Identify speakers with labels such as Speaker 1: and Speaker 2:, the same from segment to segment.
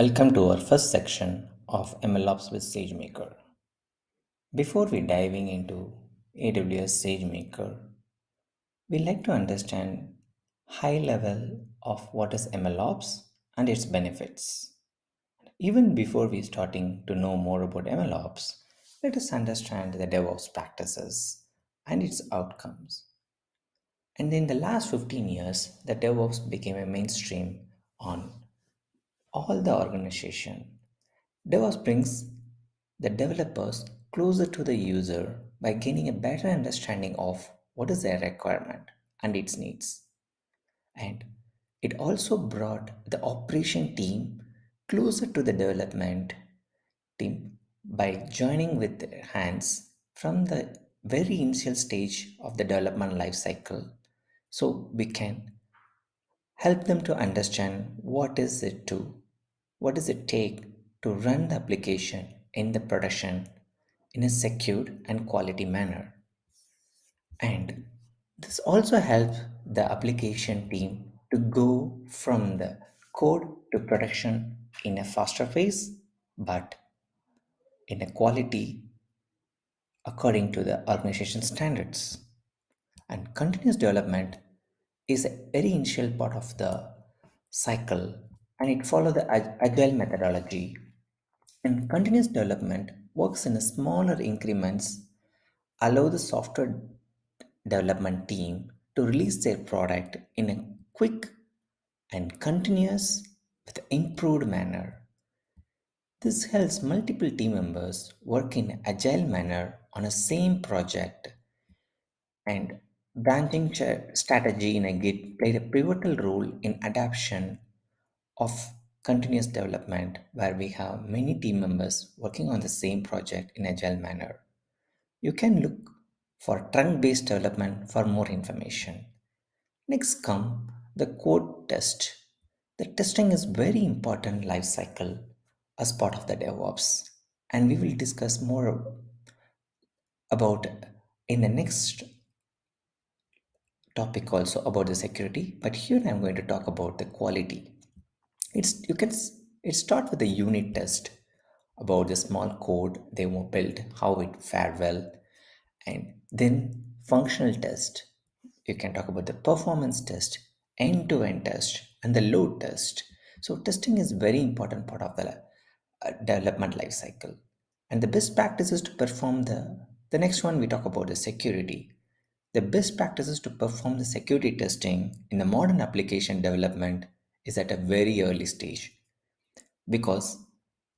Speaker 1: Welcome to our first section of MLOps with SageMaker. Before we diving into AWS SageMaker, we like to understand high level of what is MLOps and its benefits. Even before we starting to know more about MLOps, let us understand the DevOps practices and its outcomes. And in the last 15 years, the DevOps became a mainstream on all the organization. DevOps brings the developers closer to the user by gaining a better understanding of what is their requirement and its needs. And it also brought the operation team closer to the development team by joining with their hands from the very initial stage of the development life cycle so we can help them to understand what does it take to run the application in the production in a secured and quality manner. And this also helps the application team to go from the code to production in a faster pace, but in a quality according to the organization standards. And continuous development is a very initial part of the cycle, and it follows the agile methodology. And continuous development works in smaller increments, allow the software development team to release their product in a quick and continuous with improved manner. This helps multiple team members work in agile manner on a same project, and branching strategy in a Git played a pivotal role in adoption of continuous development where we have many team members working on the same project in agile manner. You can look for trunk-based development for more information. Next come the code test. The testing is very important life cycle as part of the DevOps, and we will discuss more about in the next topic also about the security. But here I'm going to talk about the quality. It start with the unit test about the small code they were built, how it fared well, and then functional test. You can talk about the performance test, end-to-end test, and the load test. So testing is very important part of the development life cycle. And the best practices to perform the next one we talk about is security. The best practices to perform the security testing in the modern application development is at a very early stage because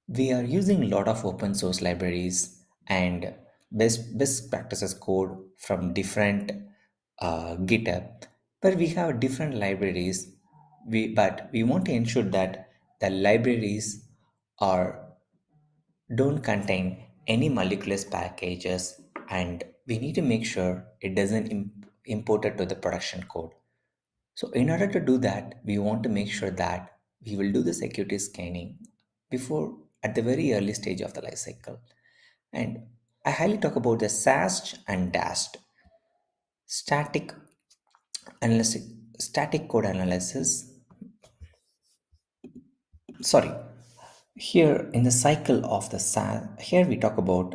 Speaker 1: we are using a lot of open source libraries and best practices code from different GitHub, but we have different libraries. But we want to ensure that the libraries are don't contain any malicious packages, and we need to make sure it doesn't import it to the production code. So in order to do that, we want to make sure that we will do the security scanning before at the very early stage of the life cycle. And I highly talk about the SAST and DAST, static analysis, static code analysis. Sorry, here in the cycle of the SAST, here we talk about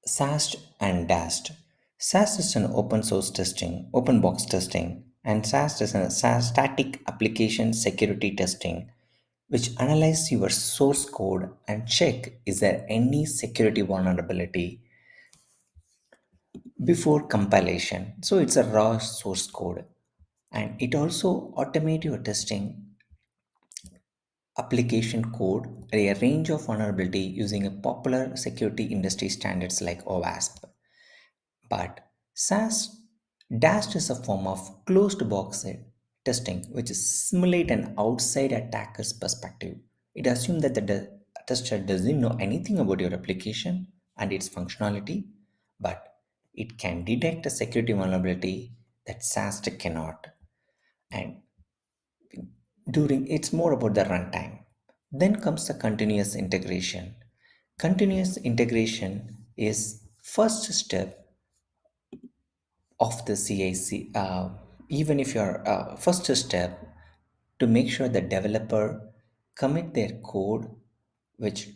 Speaker 1: SAST and DAST. SAST is an open source testing, open box testing, and SAST is a static application security testing, which analyze your source code and check is there any security vulnerability before compilation. So it's a raw source code, and it also automate your testing application code a range of vulnerability using a popular security industry standards like OWASP. But SAS DAST is a form of closed box testing, which is simulate an outside attacker's perspective. It assumes that the tester doesn't know anything about your application and its functionality, but it can detect a security vulnerability that SAST cannot. And during it's more about the runtime. Then comes the continuous integration. Continuous integration is first step of the CIC, even if your first step to make sure the developer commit their code, which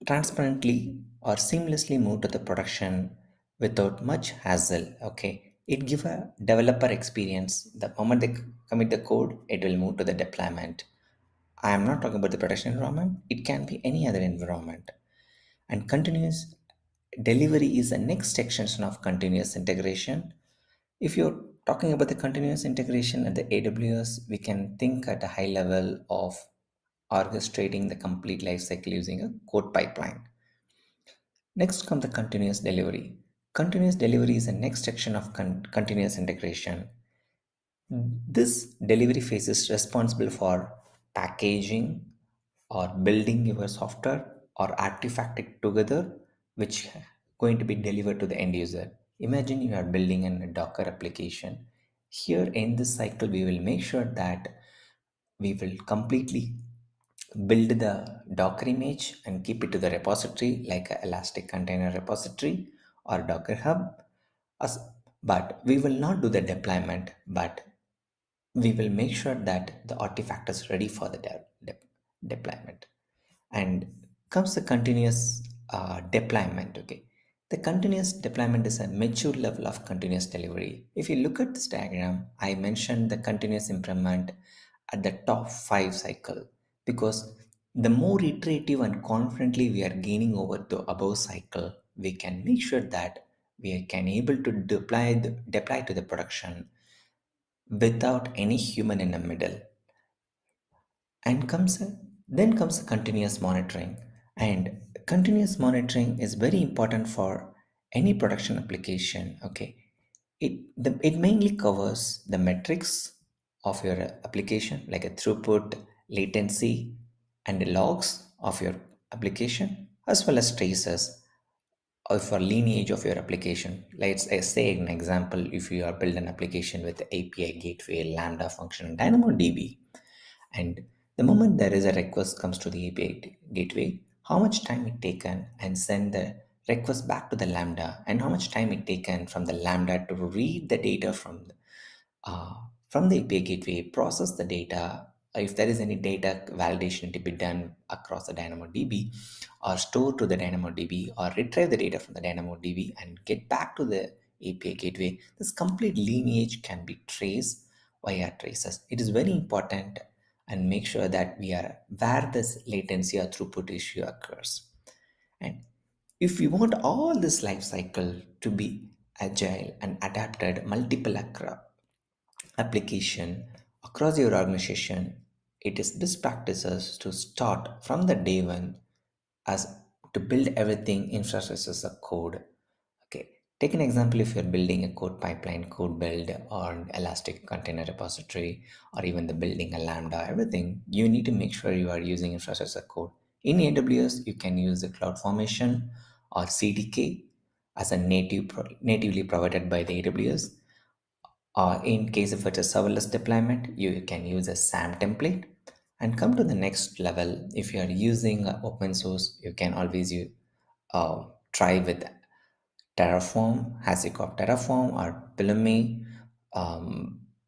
Speaker 1: transparently or seamlessly move to the production without much hassle. Okay, it give a developer experience. The moment they commit the code, it will move to the deployment. I am not talking about the production environment, it can be any other environment. And continuous delivery is the next extension of continuous integration. If you're talking about the continuous integration at the AWS, we can think at a high level of orchestrating the complete lifecycle using a code pipeline. Next comes the continuous delivery. Continuous delivery is the next section of continuous integration. This delivery phase is responsible for packaging or building your software or artifact it together, which going to be delivered to the end user. Imagine you are building a Docker application. Here in this cycle, we will make sure that we will completely build the Docker image and keep it to the repository like a Elastic Container Repository or Docker Hub. As- But we will not do the deployment, but we will make sure that the artifact is ready for the deployment. And comes the continuous deployment. Okay, the continuous deployment is a mature level of continuous delivery. If you look at this diagram, I mentioned the continuous improvement at the top 5 cycle, because the more iterative and confidently we are gaining over the above cycle, we can make sure that we can able to deploy to the production without any human in the middle. And then comes continuous monitoring. And continuous monitoring is very important for any production application. Okay, it mainly covers the metrics of your application, like a throughput, latency, and the logs of your application, as well as traces or for lineage of your application. Let's say an example: if you are build an application with API gateway, Lambda function, and DynamoDB, and the moment there is a request comes to the API gateway, how much time it taken and send the request back to the Lambda, and how much time it taken from the Lambda to read the data uh, from the API gateway, process the data. If there is any data validation to be done across the DynamoDB, or store to the DynamoDB, or retrieve the data from the DynamoDB and get back to the API gateway, this complete lineage can be traced via traces. It is very important and make sure that we are where this latency or throughput issue occurs. And if we want all this life cycle to be agile and adapted multiple application across your organization, it is best practices to start from the day one as to build everything infrastructure as a code. Okay, take an example: if you're building a code pipeline, code build, or an Elastic Container Repository, or even the building a Lambda, everything, you need to make sure you are using infrastructure as a code. In AWS, you can use the CloudFormation or CDK as a natively provided by the AWS. In case if it's a serverless deployment, you can use a SAM template. And come to the next level, if you are using open source, you can always try with Terraform, HashiCorp Terraform, or Pulumi.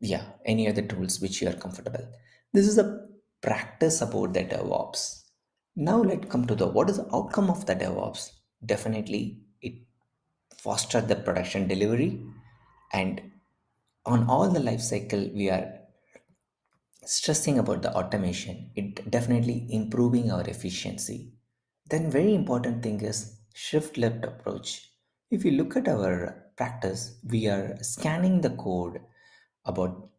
Speaker 1: Yeah, any other tools which you are comfortable. This is a practice about the DevOps. Now let's come to the what is the outcome of the DevOps. Definitely, it fosters the production delivery, and on all the life cycle we are stressing about the automation. It definitely improving our efficiency. Then very important thing is shift left approach. If you look at our practice, we are scanning the code about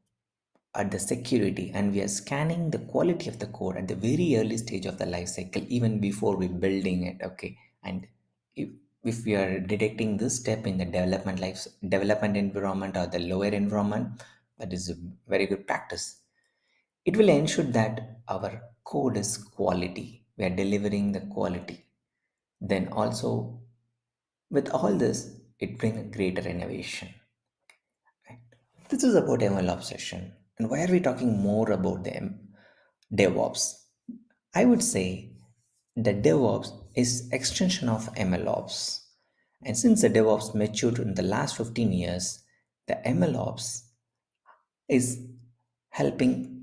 Speaker 1: at the security, and we are scanning the quality of the code at the very early stage of the life cycle, even before we building it. Okay, and if, if we are detecting this step in the development environment or the lower environment, that is a very good practice. It will ensure that our code is quality. We are delivering the quality. Then also with all this, it brings a greater innovation. Right? This is about ML obsession. And why are we talking more about the DevOps? I would say that DevOps is extension of MLOps. And since the DevOps matured in the last 15 years, the MLOps is helping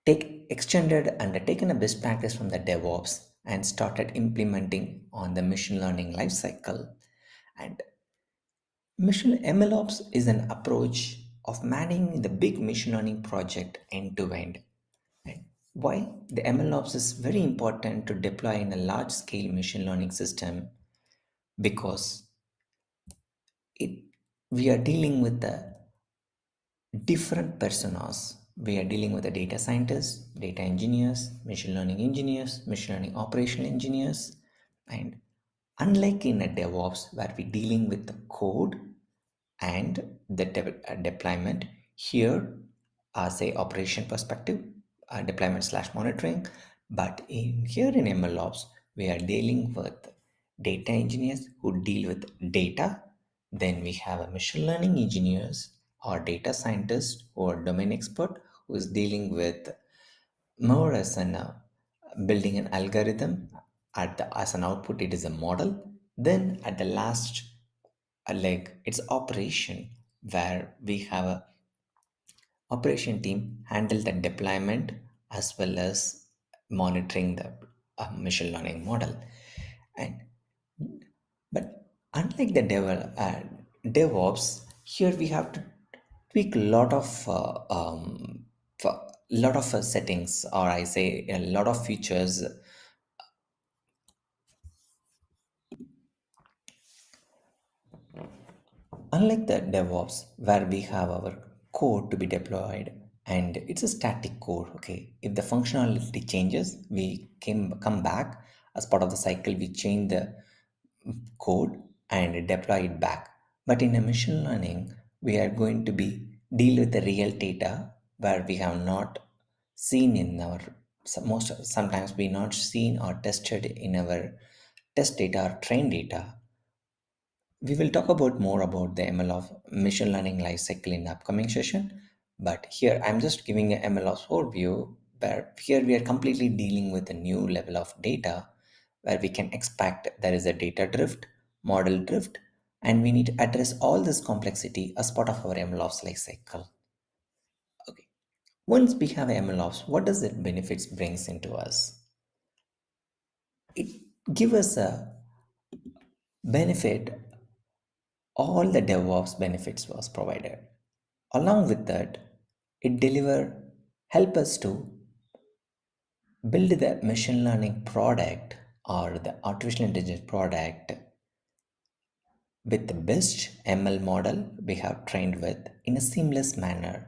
Speaker 1: take extended and taken a best practice from the DevOps and started implementing on the machine learning lifecycle. And machine MLOps is an approach of managing the big machine learning project end to end. And why the MLOps is very important to deploy in a large scale machine learning system, because it we are dealing with the different personas. We are dealing with the data scientists, data engineers, machine learning operational engineers, and unlike in a DevOps where we're dealing with the code and the deployment, here as a operation perspective, deployment slash monitoring, but in here in MLOps we are dealing with data engineers who deal with data. Then we have a machine learning engineers or data scientists or domain expert who is dealing with more as an building an algorithm. At the as an output it is a model. Then at the last like it's operation, where we have a operation team handle the deployment as well as monitoring the machine learning model. And but unlike the DevOps, here we have to tweak a lot of settings, or I say a lot of features. Unlike the DevOps, where we have our code to be deployed and it's a static code, okay. If the functionality changes, we can come back as part of the cycle, we change the code and deploy it back. But in a machine learning, we are going to be deal with the real data where we have not seen in our most sometimes we not seen or tested in our test data or train data. We will talk about more about the ML of machine learning lifecycle in the upcoming session. But here I'm just giving a MLOps overview, where here we are completely dealing with a new level of data where we can expect there is a data drift, model drift, and we need to address all this complexity as part of our MLOps lifecycle. Okay. Once we have MLOps, what does it benefits brings into us? It give us a benefit. All the DevOps benefits was provided. Along with that, it deliver help us to build the machine learning product or the artificial intelligence product with the best ML model we have trained with in a seamless manner.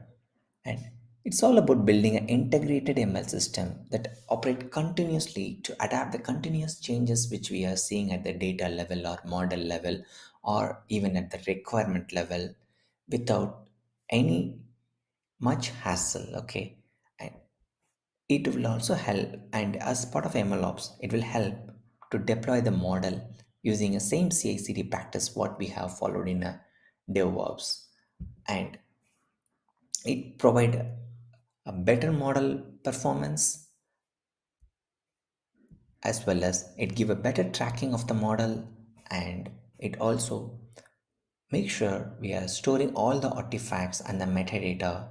Speaker 1: And it's all about building an integrated ML system that operate continuously to adapt the continuous changes which we are seeing at the data level or model level or even at the requirement level without any much hassle. Okay. And it will also help, and as part of MLOps, it will help to deploy the model using the same CI/CD practice what we have followed in a DevOps, and it provide a better model performance, as well as it give a better tracking of the model, and it also make sure we are storing all the artifacts and the metadata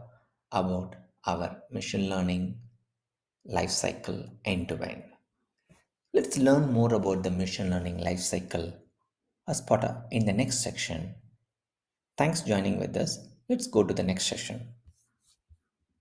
Speaker 1: about our machine learning lifecycle end to end. Let's learn more about the machine learning lifecycle as part of in the next section. Thanks joining with us. Let's go to the next session.